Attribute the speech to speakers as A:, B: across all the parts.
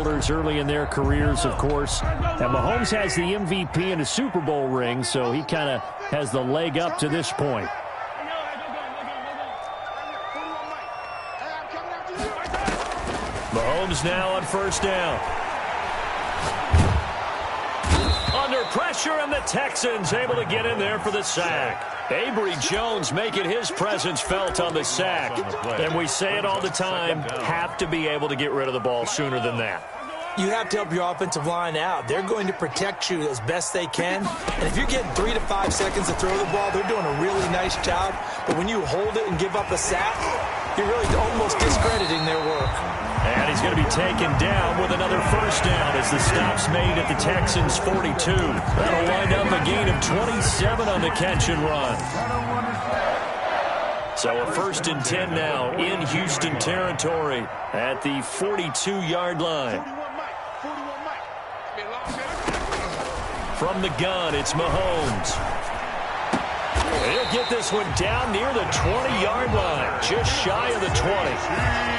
A: shoulders early in their careers, of course. And Mahomes has the MVP and a Super Bowl ring, so he kind of has the leg up to this point. Mahomes now on first down. Under pressure, and the Texans able to get in there for the sack. Avery Jones making his presence felt on the sack. And we say it all the time, have to be able to get rid of the ball sooner than that.
B: You have to help your offensive line out. They're going to protect you as best they can. And if you're getting 3 to 5 seconds to throw the ball, they're doing a really nice job. But when you hold it and give up a sack, you're really almost discrediting their work.
A: And he's going to be taken down with another first down as the stop's made at the Texans' 42. That'll wind up a gain of 27 on the catch and run. So a 1st and 10 now in Houston territory at the 42-yard line. From the gun, it's Mahomes. He'll get this one down near the 20-yard line, just shy of the 20.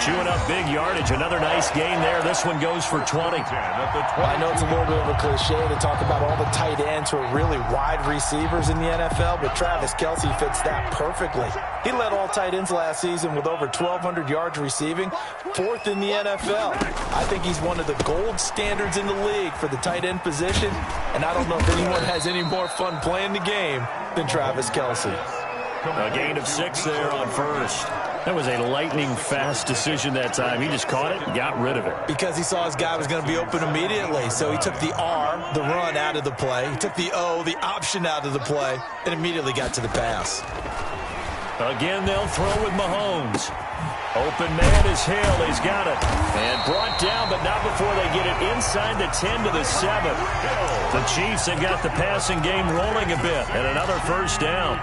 A: Chewing up big yardage, another nice gain there. This one goes for 20.
B: I know it's a little bit of a cliche to talk about all the tight ends who are really wide receivers in the NFL, but Travis Kelce fits that perfectly. He led all tight ends last season with over 1,200 yards receiving, 4th in the NFL. I think he's one of the gold standards in the league for the tight end position, and I don't know if anyone has any more fun playing the game than Travis Kelce.
A: A gain of 6 there on first. That was a lightning-fast decision that time. He just caught it and got rid of it.
B: Because he saw his guy was going to be open immediately, so he took the R, the run, out of the play. He took the O, the option, out of the play, and immediately got to the pass.
A: Again, they'll throw with Mahomes. Open man is Hill. He's got it. And brought down, but not before they get it inside the 10 to the 7. The Chiefs have got the passing game rolling a bit. And another first down.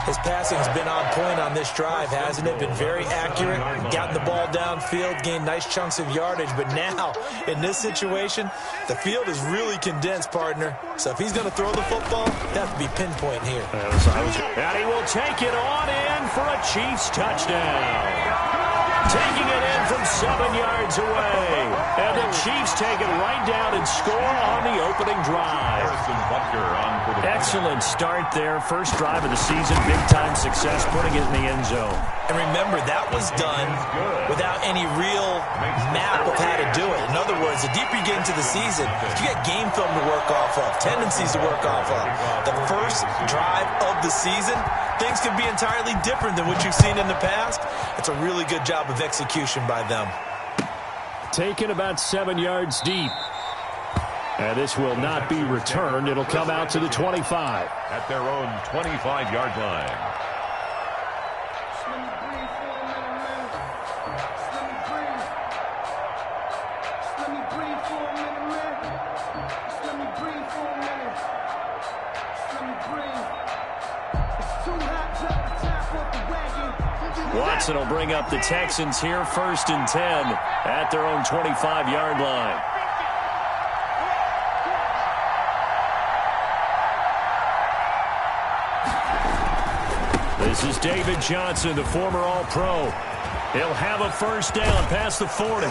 B: His passing's been on point on this drive, hasn't it? Been very accurate, gotten the ball downfield, gained nice chunks of yardage. But now, in this situation, the field is really condensed, partner. So if he's going to throw the football, that have to be pinpoint here.
A: And he will take it on in for a Chiefs touchdown. Taking it in from 7 yards away. And the Chiefs take it right down and score on the opening drive. Excellent start there. First drive of the season. Big-time success, putting it in the end zone.
B: And remember, that was done without any real map of how to do it. In other words, the deeper you get into the season, you got game film to work off of, tendencies to work off of. The first drive of the season, things can be entirely different than what you've seen in the past. It's a really good job of execution by them.
A: Taken about 7 yards deep. And this will not be returned. It'll come out to the 25.
C: At their own 25-yard line.
A: Watson will bring up the Texans here, 1st and 10 at their own 25-yard line. This is David Johnson, the former All-Pro. He'll have a first down past the 40.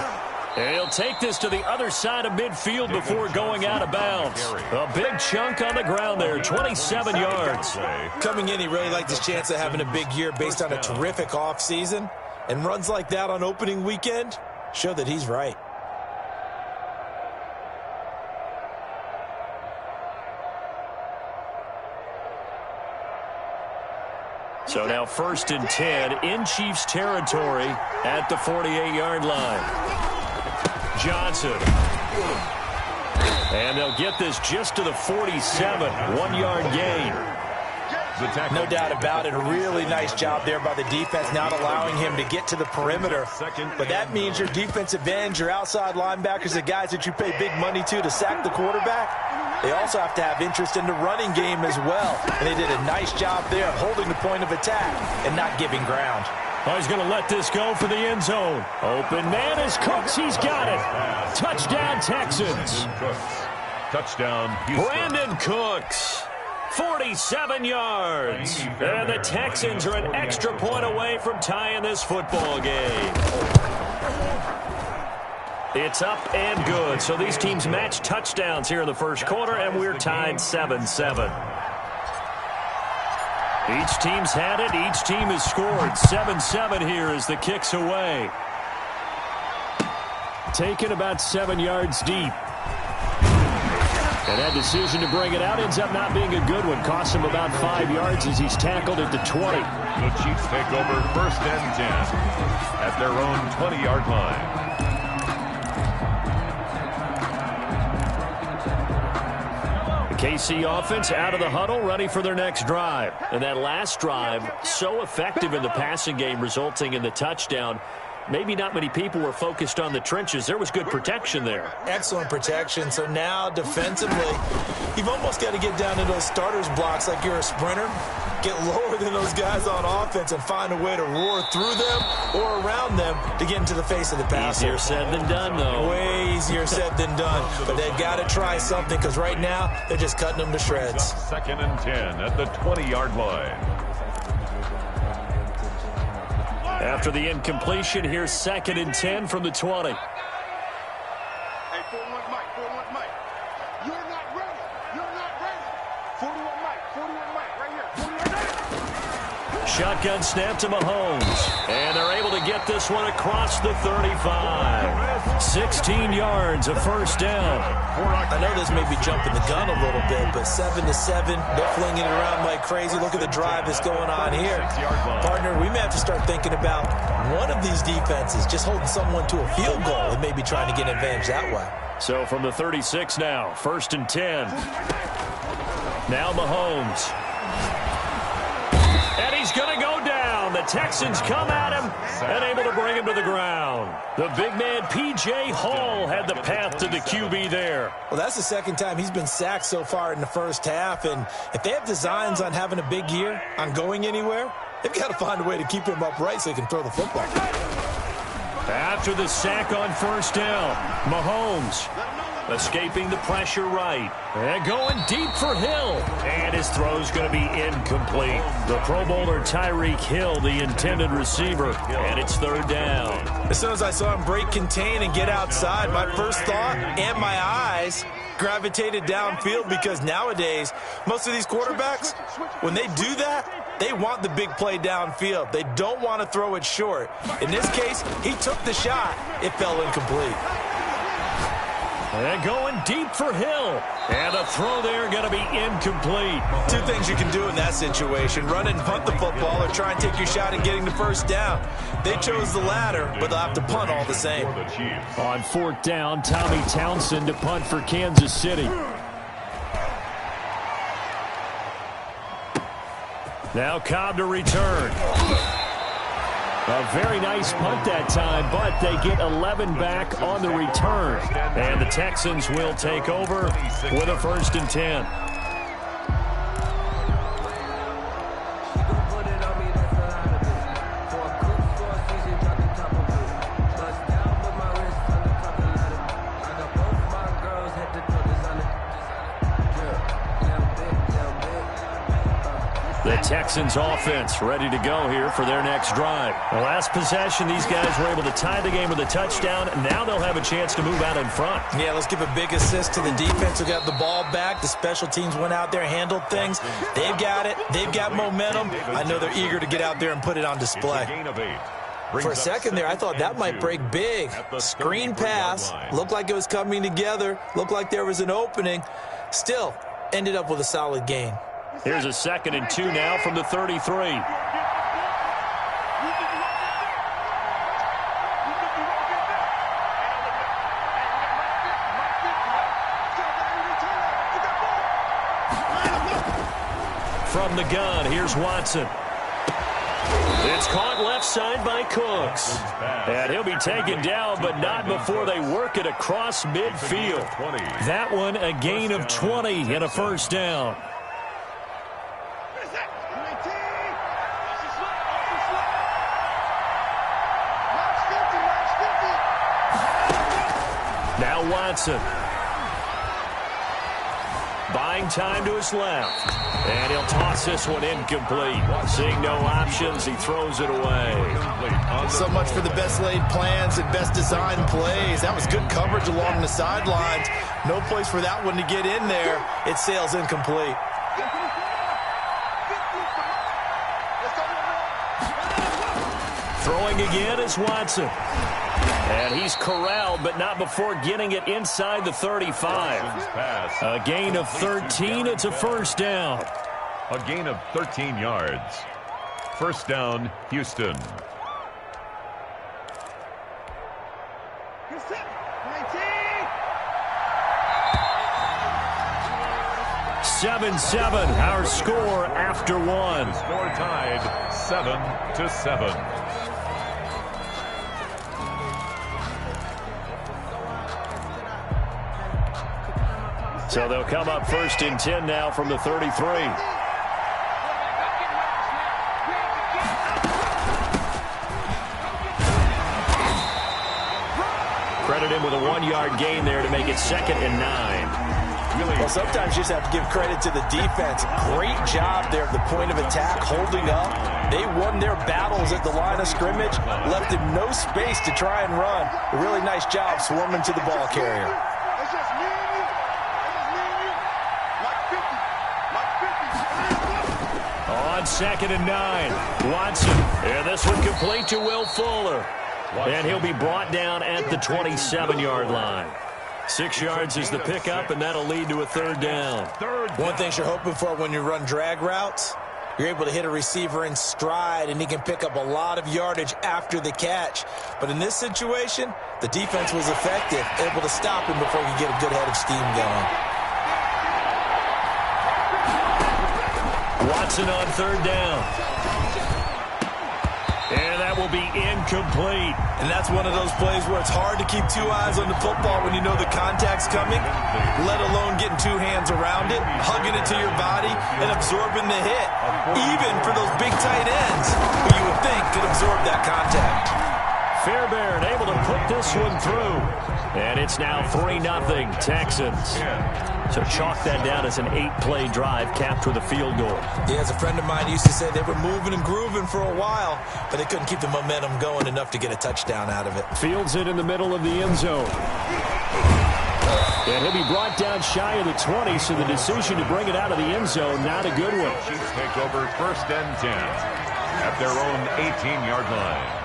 A: And he'll take this to the other side of midfield before going out of bounds. A big chunk on the ground there, 27 yards.
B: Coming in, he really liked his chance of having a big year based on a terrific offseason. And runs like that on opening weekend show that he's right.
A: So now 1st and 10 in Chiefs territory at the 48-yard line. Johnson. And they'll get this just to the 47, 1-yard gain.
B: No doubt about it. A really nice job there by the defense, not allowing him to get to the perimeter. But that means your defensive ends, your outside linebackers, the guys that you pay big money to sack the quarterback, they also have to have interest in the running game as well. And they did a nice job there of holding the point of attack and not giving ground.
A: Oh, he's going to let this go for the end zone. Open man is Cooks. He's got it. Touchdown, Texans.
C: Touchdown, Houston.
A: Brandon Cooks. 47 yards. And the Texans are an extra point away from tying this football game. It's up and good. So these teams match touchdowns here in the first quarter, and we're tied 7-7. Each team's had it. Each team has scored. 7-7 here as the kick's away. Taken about 7 yards deep. And that decision to bring it out ends up not being a good one. Costs him about 5 yards as he's tackled at the 20.
C: The Chiefs take over 1st and 10 at their own 20-yard line.
A: KC offense out of the huddle, ready for their next drive. And that last drive, so effective in the passing game, resulting in the touchdown. Maybe not many people were focused on the trenches. There was good protection there.
B: Excellent protection. So now defensively, you've almost got to get down to those starters blocks like you're a sprinter. Get lower than those guys on offense and find a way to roar through them or around them to get into the face of the passer.
A: Easier said than done, though.
B: Way easier said than done. But they've got to try something because right now they're just cutting them to shreds.
C: 2nd and 10 at the 20-yard line.
A: After the incompletion, here's 2nd and 10 from the 20.
D: Hey, 4-1 Mike, 4-1 Mike. You're not ready. You're not ready. 41 Mike, right here. 41 Mike.
A: Shotgun snap to Mahomes. And they're able to get this one across the 35. 16 yards, a first down.
B: I know this may be jumping the gun a little bit, but 7-7, they're flinging it around like crazy. Look at the drive that's going on here. Partner, we may have to start thinking about one of these defenses just holding someone to a field goal and maybe trying to get an advantage that way.
A: So from the 36 now, 1st and 10. Now Mahomes. And he's going to go down. The Texans come at him and able to bring him to the ground. The big man, P.J. Hall, had the path to the QB there.
B: Well, that's the second time he's been sacked so far in the first half. And if they have designs on having a big year, on going anywhere, they've got to find a way to keep him upright so he can throw the football.
A: After the sack on first down, Mahomes escaping the pressure right. And going deep for Hill. And his throw's going to be incomplete. The Pro Bowler Tyreek Hill, the intended receiver. And it's 3rd down.
B: As soon as I saw him break contain and get outside, my first thought and my eyes gravitated downfield because nowadays, most of these quarterbacks, when they do that, they want the big play downfield. They don't want to throw it short. In this case, he took the shot. It fell incomplete.
A: And going deep for Hill. And the throw there going to be incomplete.
B: Two things you can do in that situation. Run and punt the football or try and take your shot at getting the first down. They chose the latter, but they'll have to punt all the same.
A: On 4th down, Tommy Townsend to punt for Kansas City. Now Cobb to return. A very nice punt that time, but they get 11 back on the return. And the Texans will take over with a 1st and 10. The Texans offense ready to go here for their next drive. The last possession, these guys were able to tie the game with a touchdown. Now they'll have a chance to move out in front.
B: Yeah, let's give a big assist to the defense who got the ball back. The special teams went out there, handled things. They've got it. They've got momentum. I know they're eager to get out there and put it on display. For a second there, I thought that might break big. Screen pass. Looked like it was coming together. Looked like there was an opening. Still, ended up with a solid gain.
A: Here's a 2nd and 2 now from the 33. From the gun, here's Watson. It's caught left side by Cooks. And he'll be taken down, but not before they work it across midfield. That one, a gain of 20 and a first down. Now Watson. Buying time to his left. And he'll toss this one incomplete. Seeing no options, he throws it away.
B: So much for the best laid plans and best designed plays. That was good coverage along the sidelines. No place for that one to get in there. It sails incomplete.
A: Throwing again is Watson. And he's corralled, but not before getting it inside the 35. A gain of 13. It's a first down.
C: A gain of 13 yards. First down, Houston.
A: 7-7, our score after one.
C: The score tied 7-7.
A: So they'll come up first and 10 now from the 33. Credit him with a 1-yard gain there to make it 2nd and 9.
B: Well, sometimes you just have to give credit to the defense. Great job there at the point of attack, holding up. They won their battles at the line of scrimmage, left him no space to try and run. A really nice job swarming to the ball carrier.
A: On 2nd and 9, Watson. And this one complete to Will Fuller. And he'll be brought down at the 27-yard line. 6 yards is the pickup, and that'll lead to a 3rd down.
B: One thing you're hoping for when you run drag routes, you're able to hit a receiver in stride, and he can pick up a lot of yardage after the catch. But in this situation, the defense was effective, able to stop him before he could get a good head of steam going.
A: Watson on 3rd down. And that will be incomplete.
B: And that's one of those plays where it's hard to keep 2 eyes on the football when you know the contact's coming, let alone getting 2 hands around it, hugging it to your body, and absorbing the hit. Even for those big tight ends, who you would think could absorb that contact.
A: Fairbairn able to put this one through. And it's now 3-0 Texans. So chalk that down as an 8-play drive capped with a field goal.
B: Yeah, as a friend of mine used to say, they were moving and grooving for a while, but they couldn't keep the momentum going enough to get a touchdown out of it.
A: Fields it in the middle of the end zone. And he'll be brought down shy of the 20, so the decision to bring it out of the end zone, not a good one.
C: Chiefs take over 1st and 10 at their own 18-yard line.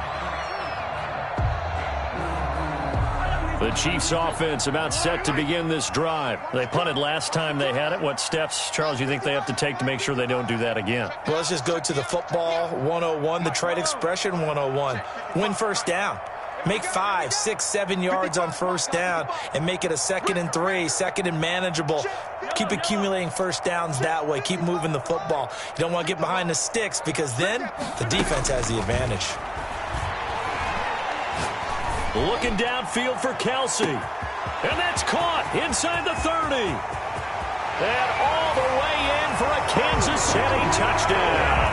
A: The Chiefs offense about set to begin this drive. They punted last time they had it. What steps, Charles, you think they have to take to make sure they don't do that again?
B: Well, let's just go to the football 101, the trite expression 101. Win first down. Make 5, 6, 7 yards on first down and make it a 2nd and 3, 2nd and manageable. Keep accumulating first downs that way. Keep moving the football. You don't want to get behind the sticks because then the defense has the advantage.
A: Looking downfield for Kelsey. And that's caught inside the 30. And all the way in for a Kansas City touchdown.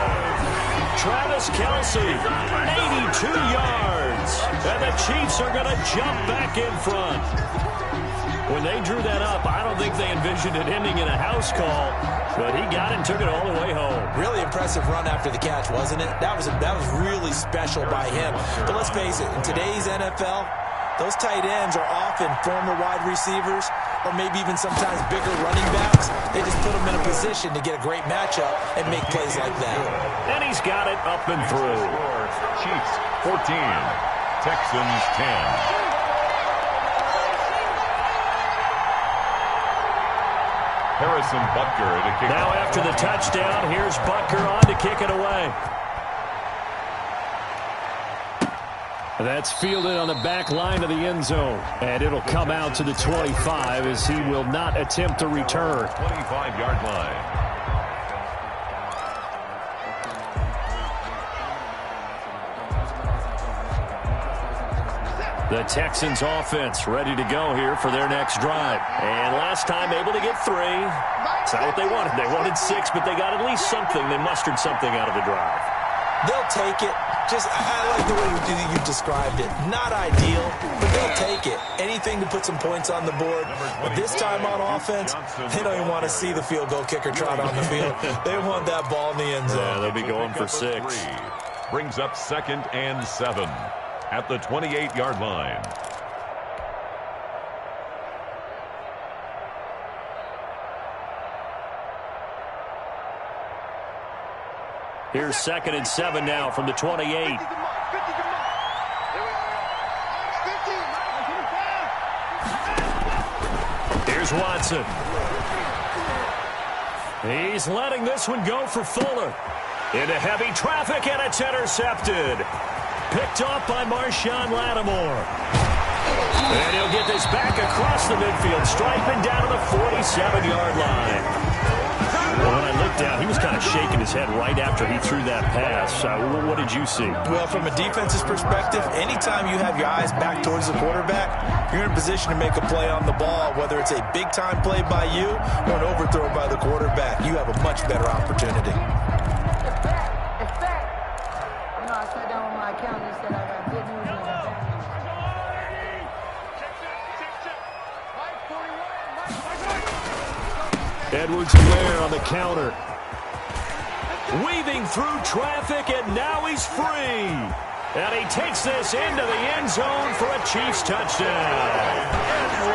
A: Travis Kelsey, 82 yards. And the Chiefs are going to jump back in front. When they drew that up, I don't think they envisioned it ending in a house call. But he got it and took it all the way home.
B: Really impressive run after the catch, wasn't it? That was really special by him. But let's face it, in today's NFL, those tight ends are often former wide receivers or maybe even sometimes bigger running backs. They just put them in a position to get a great matchup and make plays like that.
A: And he's got it up and through.
C: Chiefs 14, Texans 10. Harrison Butker to kick.
A: Now after the touchdown, here's Butker on to kick it away. That's fielded on the back line of the end zone. And it'll come out to the 25 as he will not attempt to return.
C: 25-yard line.
A: The Texans offense ready to go here for their next drive. And last time able to get 3. It's not what they wanted. They wanted 6, but they got at least something. They mustered something out of the drive.
B: They'll take it. I like the way you described it. Not ideal, but they'll take it. Anything to put some points on the board. But this time on offense, they don't even want to see the field goal kicker trot on the field. They want that ball in the end zone.
A: Yeah, they'll be going for 6.
C: Brings up 2nd and 7 at the 28-yard line.
A: Here's 2nd and 7 now from the 28. Here's Watson. He's letting this one go for Fuller. Into heavy traffic, and it's intercepted. Picked off by Marshawn Lattimore. And he'll get this back across the midfield stripe and down to the 47-yard line. Well, when I looked down, he was kind of shaking his head right after he threw that pass. What did you see?
B: Well, from a defense's perspective, anytime you have your eyes back towards the quarterback, you're in a position to make a play on the ball, whether it's a big-time play by you or an overthrow by the quarterback. You have a much better opportunity.
E: It's back. You know, I sat down with my accountant and said I got good news in the family.
A: Edwards-Helaire on the counter. Weaving through traffic, and now he's free. And he takes this into the end zone for a Chiefs touchdown.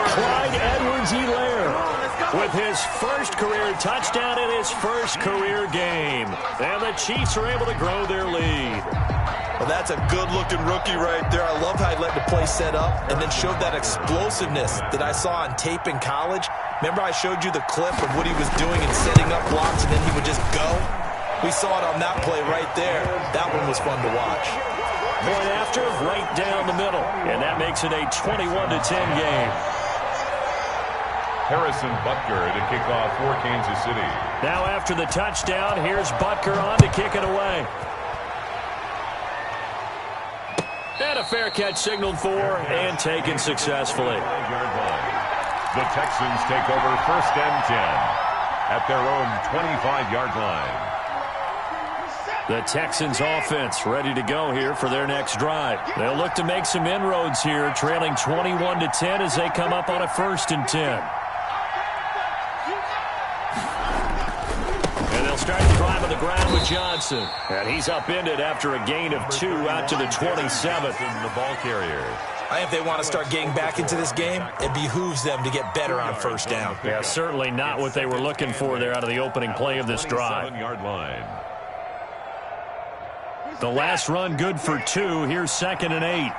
A: Clyde Edwards-Helaire with his first career touchdown in his first career game. And the Chiefs are able to grow their lead.
B: Well, that's a good-looking rookie right there. I love how he let the play set up and then showed that explosiveness that I saw on tape in college. Remember I showed you the clip of what he was doing and setting up blocks, and then he would just go? We saw it on that play right there. That one was fun to watch.
A: Point after, right down the middle. And that makes it a 21-10 game.
C: Harrison Butker to kick off for Kansas City.
A: Now after the touchdown, here's Butker on to kick it away. And a fair catch signaled for and taken successfully.
C: The Texans take over 1st and 10 at their own 25-yard line.
A: The Texans offense ready to go here for their next drive. They'll look to make some inroads here, trailing 21-10 as they come up on a 1st and 10. And they'll start the drive on the ground with Johnson. And he's upended after a gain of 2 out to the 27th.
C: In the ball carrier.
B: I think if they want to start getting back into this game, it behooves them to get better on 1st down.
A: Yeah, certainly not what they were looking for there out of the opening play of this drive.
C: 27-yard line.
A: The last run good for 2. Here's 2nd and 8.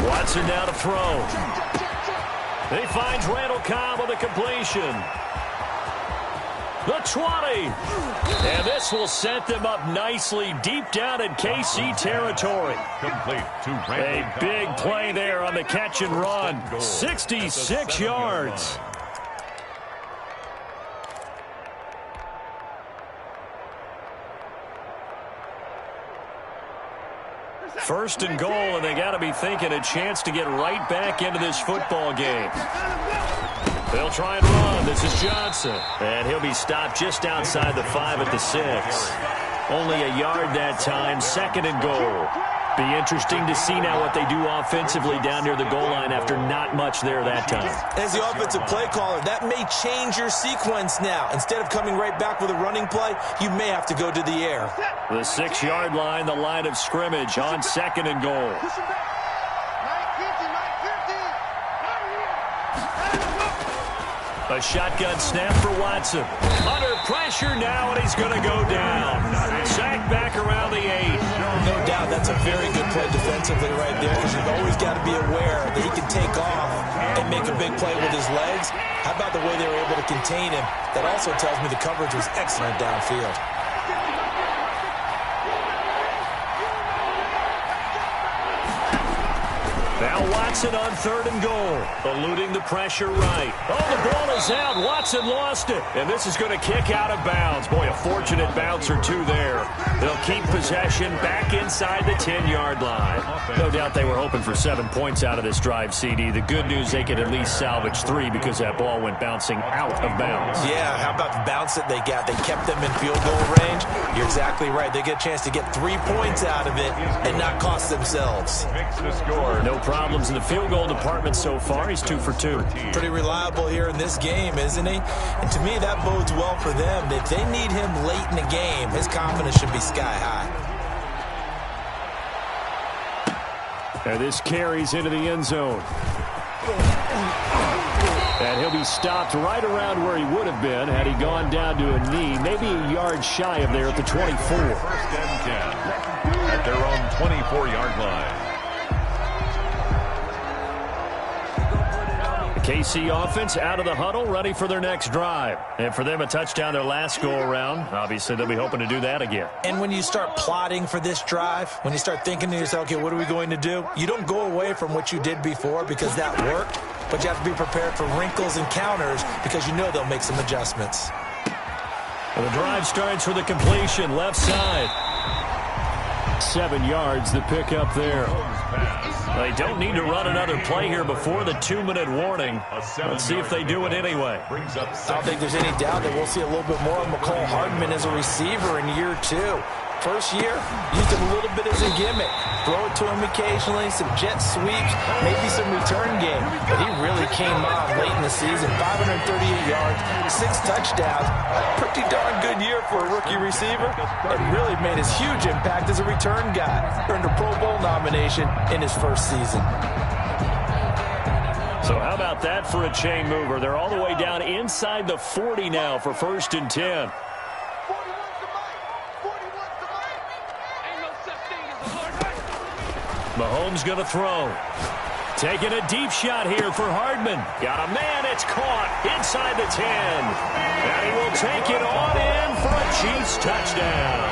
A: Watson down to throw. He finds Randall Cobb with a completion. The 20. And this will set them up nicely deep down in KC territory.
C: Complete to Randall
A: A big play there on the catch and run. 66 yards. First and goal, and they got to be thinking a chance to get right back into this football game. They'll try and run. This is Johnson. And he'll be stopped just outside the 5 at the 6. Only a yard that time. 2nd and goal. Be interesting to see now what they do offensively down near the goal line after not much there that time.
B: As the offensive play caller, that may change your sequence now. Instead of coming right back with a running play, you may have to go to the air.
A: The 6-yard line, the line of scrimmage on 2nd and goal. A shotgun snap for Watson. Under pressure now, and he's going to go down. Sacked back around the 8.
B: No doubt that's a very good play defensively right there, because you've always got to be aware that he can take off and make a big play with his legs. How about the way they were able to contain him? That also tells me the coverage was excellent downfield.
A: Now Watson on 3rd and goal, eluding the pressure right. Oh, the ball is out. Watson lost it. And this is going to kick out of bounds. Boy, a fortunate bounce or two there. They'll keep possession back inside the 10-yard line. No doubt they were hoping for 7 points out of this drive, CD. The good news, they could at least salvage 3 because that ball went bouncing out of bounds.
B: Yeah, how about the bounce that they got? They kept them in field goal range. You're exactly right. They get a chance to get 3 points out of it and not cost themselves.
A: No problems in the field goal department so far. He's 2 for 2.
B: Pretty reliable here in this game, isn't he? And to me, that bodes well for them. If they need him late in the game, his confidence should be sky high.
A: And this carries into the end zone. And he'll be stopped right around where he would have been had he gone down to a knee, maybe a yard shy of there at the 24.
C: 1st and 10 at their own 24-yard line.
A: KC offense out of the huddle, ready for their next drive. And for them, a touchdown their last go-around. Obviously, they'll be hoping to do that again.
B: And when you start plotting for this drive, when you start thinking to yourself, okay, what are we going to do? You don't go away from what you did before because that worked, but you have to be prepared for wrinkles and counters because you know they'll make some adjustments.
A: Well, the drive starts with a completion, left side. 7 yards, the pickup there. They don't need to run another play here before the 2-minute warning. Let's see if they do it anyway.
B: I don't think there's any doubt that we'll see a little bit more of McCole Hardman as a receiver in year 2. First year, used him a little bit as a gimmick. Throw it to him occasionally, some jet sweeps, maybe some return game. But he really came on late in the season. 538 yards, 6 touchdowns. A pretty darn good year for a rookie receiver. And really made his huge impact as a return guy. Earned a Pro Bowl nomination in his first season.
A: So how about that for a chain mover? They're all the way down inside the 40 now for 1st and 10. Mahomes going to throw. Taking a deep shot here for Hardman. Got a man. It's caught inside the 10. And he will take it on in for a Chiefs touchdown.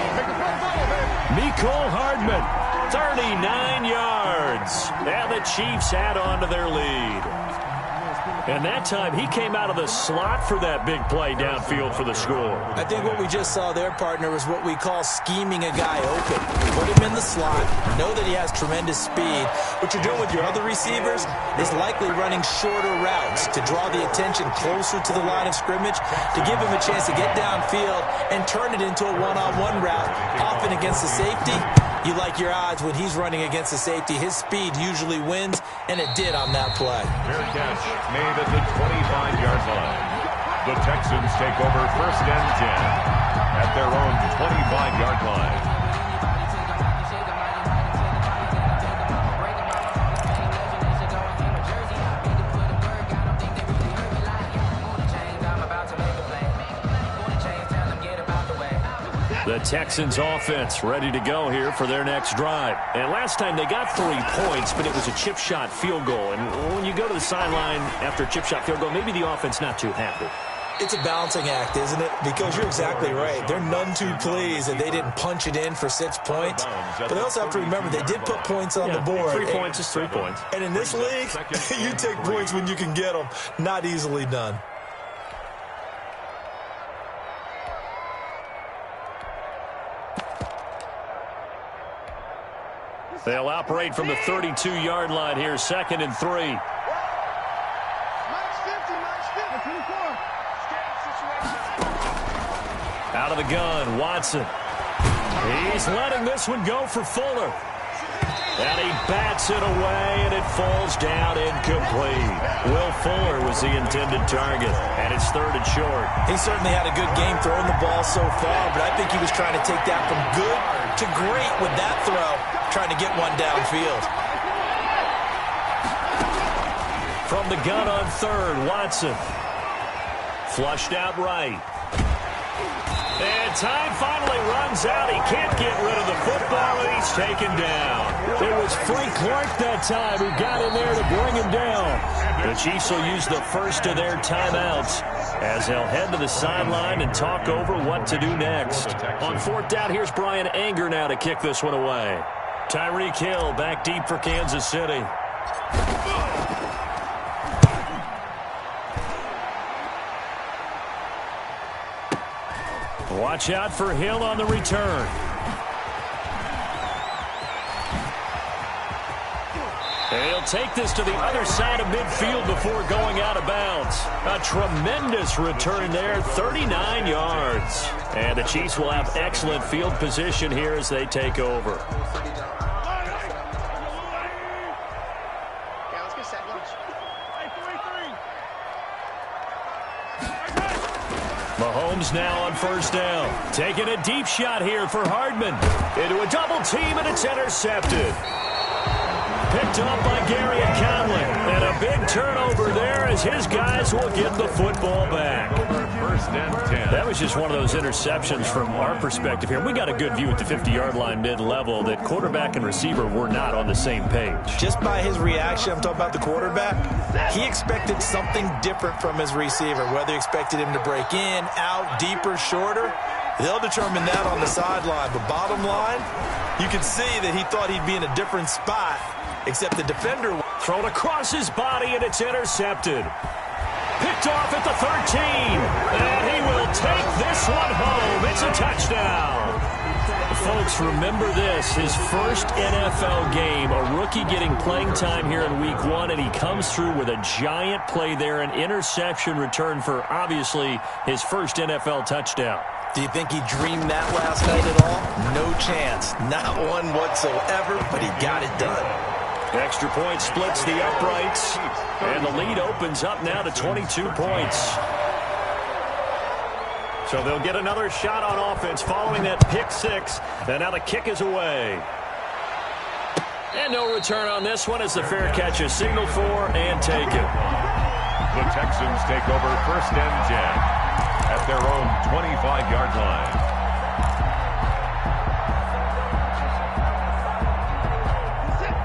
A: Mecole Hardman, 39 yards. And the Chiefs add on to their lead. And that time, he came out of the slot for that big play downfield for the score.
B: I think what we just saw there, partner, was what we call scheming a guy open. Put him in the slot, know that he has tremendous speed. What you're doing with your other receivers is likely running shorter routes to draw the attention closer to the line of scrimmage, to give him a chance to get downfield and turn it into a one-on-one route. Often against the safety, you like your odds when he's running against the safety. His speed usually wins, and it did on that play.
C: Fair catch made at the 25-yard line. The Texans take over 1st and 10 at their own 25-yard line.
A: The Texans offense ready to go here for their next drive. And last time they got 3 points, but it was a chip shot field goal. And when you go to the sideline after a chip shot field goal, maybe the offense not too happy.
B: It's a balancing act, isn't it? Because you're exactly right. They're none too pleased that they didn't punch it in for 6 points. But they also have to remember they did put points on the board.
A: 3 points is 3 points.
B: And in this league, you take points when you can get them. Not easily done.
A: They'll operate from the 32-yard line here, 2nd and 3. Out of the gun, Watson. He's letting this one go for Fuller. And he bats it away, and it falls down incomplete. Will Fuller was the intended target, and it's 3rd and short.
B: He certainly had a good game throwing the ball so far, but I think he was trying to take that from good to great with that throw, trying to get one downfield.
A: From the gun on 3rd, Watson. Flushed out right. And time finally runs out. He can't get rid of the football, and he's taken down. It was Frank Clark that time who got in there to bring him down. The Chiefs will use the first of their timeouts as they'll head to the sideline and talk over what to do next. On 4th down, here's Brian Anger now to kick this one away. Tyreek Hill back deep for Kansas City. Watch out for Hill on the return. And he'll take this to the other side of midfield before going out of bounds. A tremendous return there, 39 yards. And the Chiefs will have excellent field position here as they take over. Mahomes now on first down. Taking a deep shot here for Hardman. Into a double team, and it's intercepted. Picked up by Gary Conley. And a big turnover there as his guys will get the football back.
C: First and 10.
A: That was just one of those interceptions from our perspective here. We got a good view at the 50-yard line mid-level that quarterback and receiver were not on the same page.
B: Just by his reaction, I'm talking about the quarterback, he expected something different from his receiver, whether he expected him to break in, out, deeper, shorter. They'll determine that on the sideline. But bottom line, you can see that he thought he'd be in a different spot, except the defender
A: thrown across his body, and it's intercepted. Picked off at the 13. And he will take this one home. It's a touchdown. Folks, remember this. His first NFL game, a rookie getting playing time here in week 1, and he comes through with a giant play there, an interception return for, obviously, his first NFL touchdown.
B: Do you think he dreamed that last night at all? No chance. Not one whatsoever, but he got it done.
A: Extra point splits the uprights, and the lead opens up now to 22 points. So they'll get another shot on offense following that pick six, and now the kick is away. And no return on this one as the fair catch is signaled for and taken.
C: The Texans take over first and 10 at their own 25-yard line.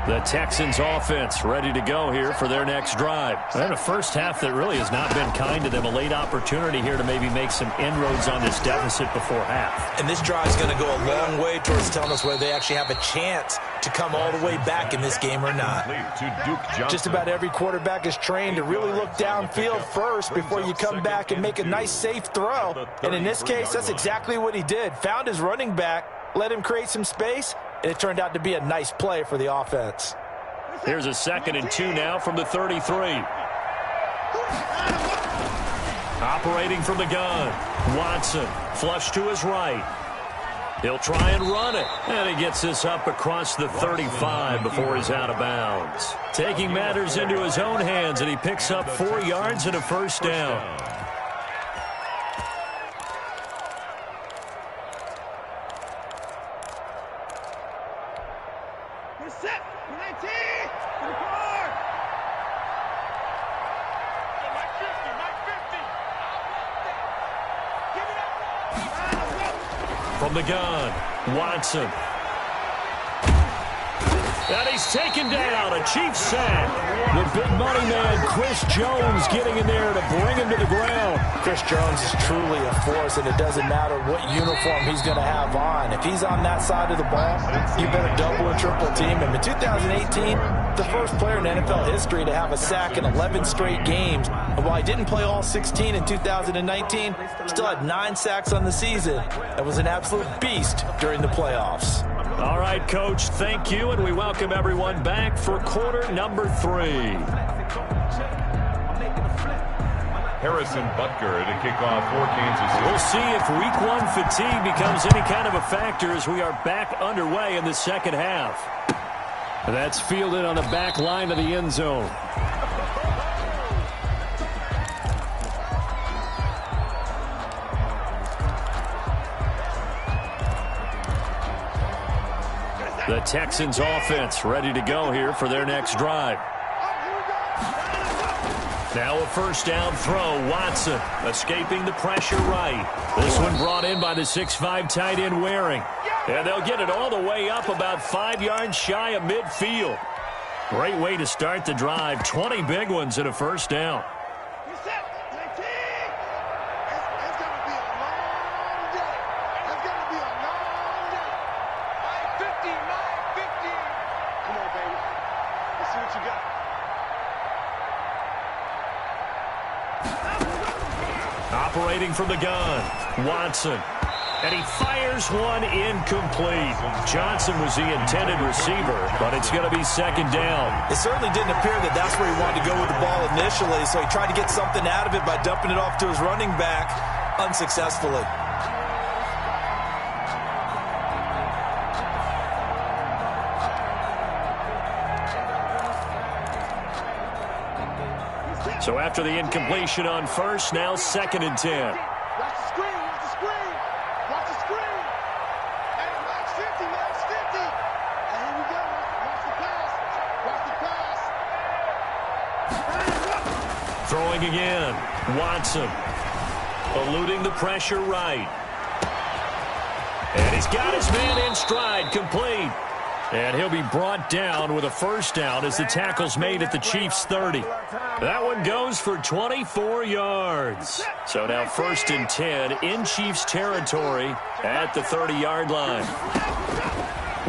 A: The Texans offense ready to go here for their next drive. And a first half that really has not been kind to them. A late opportunity here to maybe make some inroads on this deficit before half.
B: And this drive is going to go a long way towards telling us whether they actually have a chance to come all the way back in this game or not. Just about every quarterback is trained to really look downfield first before you come back and make a nice safe throw. And in this case, that's exactly what he did. Found his running back, let him create some space, and it turned out to be a nice play for the offense.
A: Here's a 2nd and 2 now from the 33. Operating from the gun. Watson, flush to his right. He'll try and run it. And he gets this up across the 35 before he's out of bounds. Taking matters into his own hands, and he picks up 4 yards and a first down. From the gun, Watson. And he's taken down, a Chiefs sack. The big money man, Chris Jones, getting in there to bring him to the ground.
B: Chris Jones is truly a force, and it doesn't matter what uniform he's going to have on. If he's on that side of the ball, you better double or triple team him. In 2018, the first player in NFL history to have a sack in 11 straight games. And while he didn't play all 16 in 2019, still had 9 sacks on the season and was an absolute beast during the playoffs.
A: All right, Coach, thank you, and we welcome everyone back for quarter number 3.
C: Harrison Butker to kick off for Kansas City.
A: We'll see if week 1 fatigue becomes any kind of a factor as we are back underway in the second half. That's fielded on the back line of the end zone. The Texans offense ready to go here for their next drive. Now a first down throw. Watson escaping the pressure right. This one brought in by the 6'5" tight end Waring. And they'll get it all the way up about 5 yards shy of midfield. Great way to start the drive. 20 big ones and a first down. Operating from the gun, Watson. And he fires one incomplete. Johnson was the intended receiver, but it's going to be second down.
B: It certainly didn't appear that that's where he wanted to go with the ball initially, so he tried to get something out of it by dumping it off to his running back unsuccessfully.
A: So after the incompletion on first, now second and 10.
D: Watch the screen, watch the screen. Watch the screen. And Max 50, Max 50. And here we go. Watch the pass. Watch the pass.
A: Throwing again. Watson. Eluding the pressure right. And he's got his man in stride. Complete. And he'll be brought down with a first down as the tackle's made at the Chiefs' 30. That one goes for 24 yards. So now first and 10 in Chiefs territory at the 30-yard line.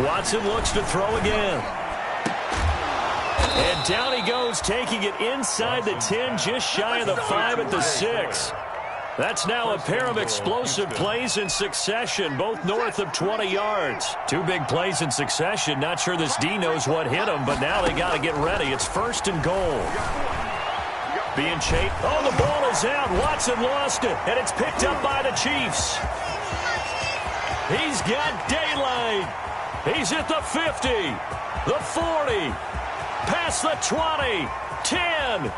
A: Watson looks to throw again. And down he goes, taking it inside the 10, just shy of the 5 at the 6. That's now a pair of explosive plays in succession, both north of 20 yards. Two big plays in succession. Not sure this D knows what hit him, but now they got to get ready. It's first and goal. Being chased. Oh, the ball is out. Watson lost it, and it's picked up by the Chiefs. He's got daylight. He's at the 50, the 40, past the 20, 10.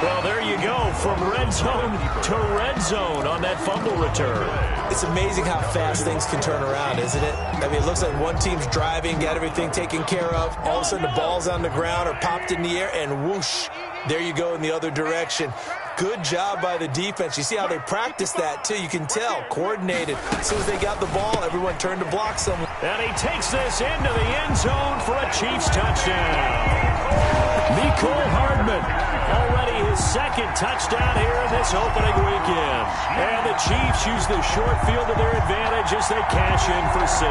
A: Well, there you go, from red zone to red zone on that fumble return.
B: It's amazing how fast things can turn around, isn't it? I mean, it looks like one team's driving, got everything taken care of. All of a sudden, the ball's on the ground or popped in the air, and whoosh, there you go in the other direction. Good job by the defense. You see how they practice that, too. You can tell, coordinated. As soon as they got the ball, everyone turned to block someone.
A: And he takes this into the end zone for a Chiefs touchdown. Mecole Hardman, already his second touchdown here in this opening weekend. And the Chiefs use the short field to their advantage as they cash in for 6.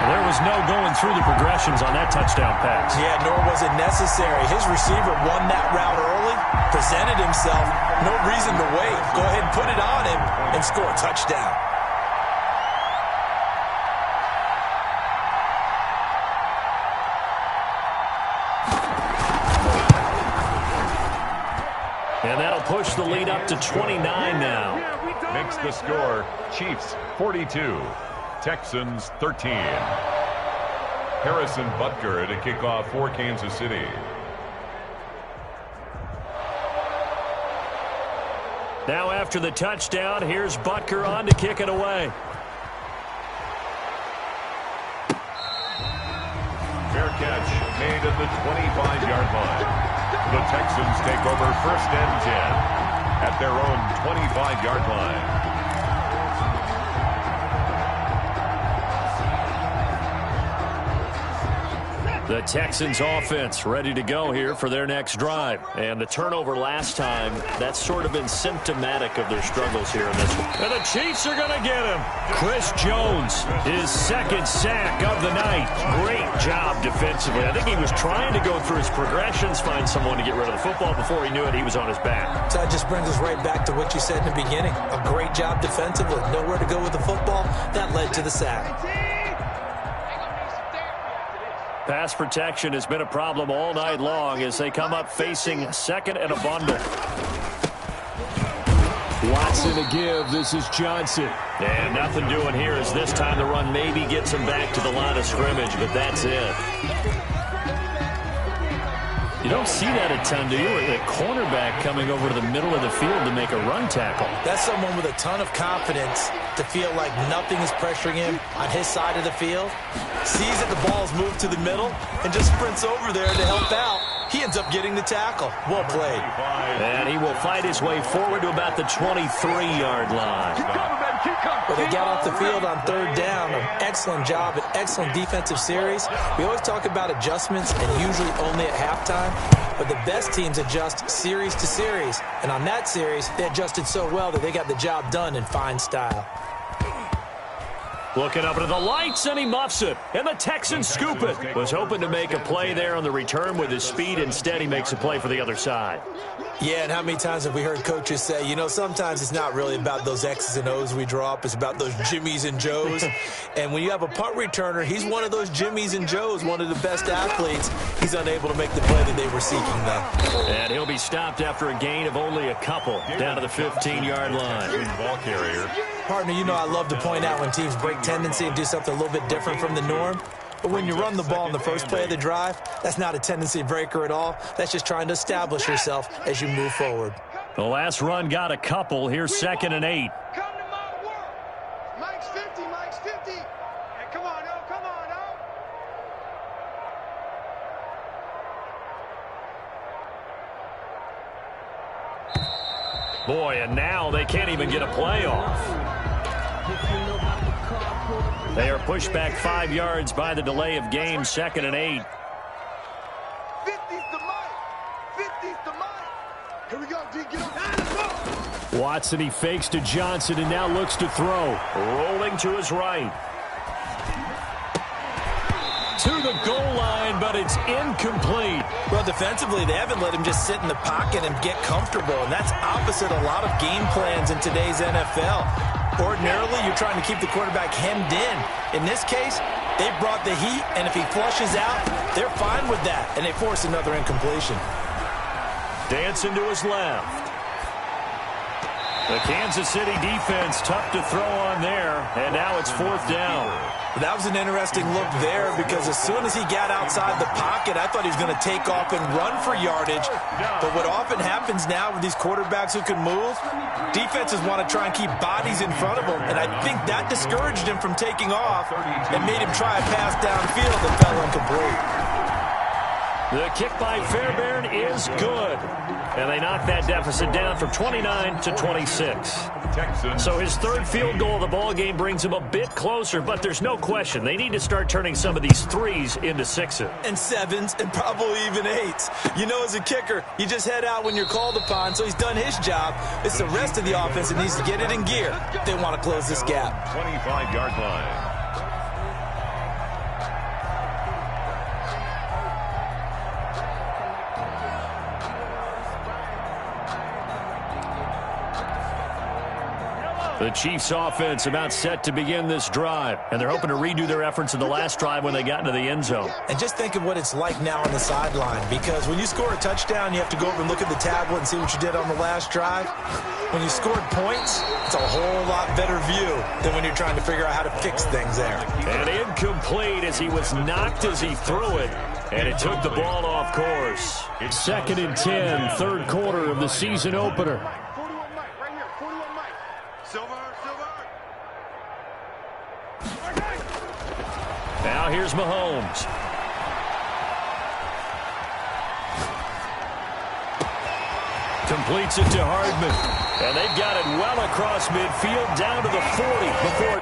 A: There was no going through the progressions on that touchdown pass.
B: Yeah, nor was it necessary. His receiver won that route early, presented himself. No reason to wait. Go ahead and put it on him and score a touchdown.
A: And that'll push the lead up to 29 now.
C: Makes the score Chiefs 42, Texans 13. Harrison Butker to kick off for Kansas City.
A: Now after the touchdown, here's Butker on to kick it away.
C: Fair catch made at the 25-yard line. The Texans take over first and 10 at their own 25-yard line.
A: The Texans offense ready to go here for their next drive. And the turnover last time, that's sort of been symptomatic of their struggles here in this one. And the Chiefs are going to get him. Chris Jones, his second sack of the night. Great job defensively. I think he was trying to go through his progressions, find someone to get rid of the football. Before he knew it, he was on his back.
B: So that just brings us right back to what you said in the beginning. A great job defensively. Nowhere to go with the football. That led to the sack.
A: Pass protection has been a problem all night long as they come up facing second and a bundle. Watson to give. This is Johnson. And nothing doing here as this time the run maybe gets him back to the line of scrimmage, but that's it. You don't see that a ton, do you? The cornerback coming over to the middle of the field to make a run tackle.
B: That's someone with a ton of confidence to feel like nothing is pressuring him on his side of the field. Sees that the ball's moved to the middle and just sprints over there to help out. He ends up getting the tackle. Well played.
A: And he will fight his way forward to about the 23-yard line.
B: Well, they got off the field on third down. An excellent job, an excellent defensive series. We always talk about adjustments and usually only at halftime. But the best teams adjust series to series. And on that series, they adjusted so well that they got the job done in fine style.
A: Looking up into the lights, and he muffs it. And the Texans scoop it. Was hoping to make a play there on the return with his speed. Instead, he makes a play for the other side.
B: Yeah, and how many times have we heard coaches say, you know, sometimes it's not really about those X's and O's we draw up. It's about those Jimmies and Joes. And when you have a punt returner, he's one of those Jimmies and Joes, one of the best athletes. He's unable to make the play that they were seeking, though.
A: And he'll be stopped after a gain of only a couple down to the 15-yard line.
C: Ball carrier.
B: Partner, you know I love to point out when teams break tendency and do something a little bit different from the norm. But when you run the ball in the first play of the drive, that's not a tendency breaker at all. That's just trying to establish yourself as you move forward.
A: The last run got a couple. Here's 2nd and 8.
D: Come to my work. Mike's 50, Mike's 50. Hey, come on, oh, come on, oh.
A: Boy, and now they can't even get a play off. They are pushed back 5 yards by the delay of game, 2nd and 8.
D: 50's the Mike. 50's the Mike. Here we go, D. Get up.
A: Watson, he fakes to Johnson and now looks to throw. Rolling to his right. To the goal line, but it's incomplete.
B: Well, defensively, they haven't let him just sit in the pocket and get comfortable, and that's opposite a lot of game plans in today's NFL. Ordinarily, you're trying to keep the quarterback hemmed in. In this case, they brought the heat, and if he flushes out, they're fine with that, and they force another incompletion.
A: Dancing to his left. The Kansas City defense tough to throw on there, and now it's 4th down.
B: That was an interesting look there because as soon as he got outside the pocket, I thought he was going to take off and run for yardage. But what often happens now with these quarterbacks who can move, defenses want to try and keep bodies in front of them. And I think that discouraged him from taking off and made him try a pass downfield that fell incomplete.
A: The kick by Fairbairn is good. And they knock that deficit down from 29 to 26. So his 3rd field goal of the ball game brings him a bit closer, but there's no question they need to start turning some of these 3s into 6s.
B: And 7s and probably even 8s. You know, as a kicker, you just head out when you're called upon, so he's done his job. It's the rest of the offense that needs to get it in gear if they want to close this gap.
C: 25-yard line.
A: The Chiefs offense about set to begin this drive, and they're hoping to redo their efforts in the last drive when they got into the end zone.
B: And just think of what it's like now on the sideline, because when you score a touchdown, you have to go over and look at the tablet and see what you did on the last drive. When you scored points, it's a whole lot better view than when you're trying to figure out how to fix things there.
A: And incomplete as he was knocked as he threw it, and it took the ball off course. 2nd and 10, 3rd quarter of the season opener.
D: 41 Mike, right here, 41 Mike. Silver.
A: Now here's Mahomes. Completes it to Hardman. And they've got it well across midfield down to the 40 before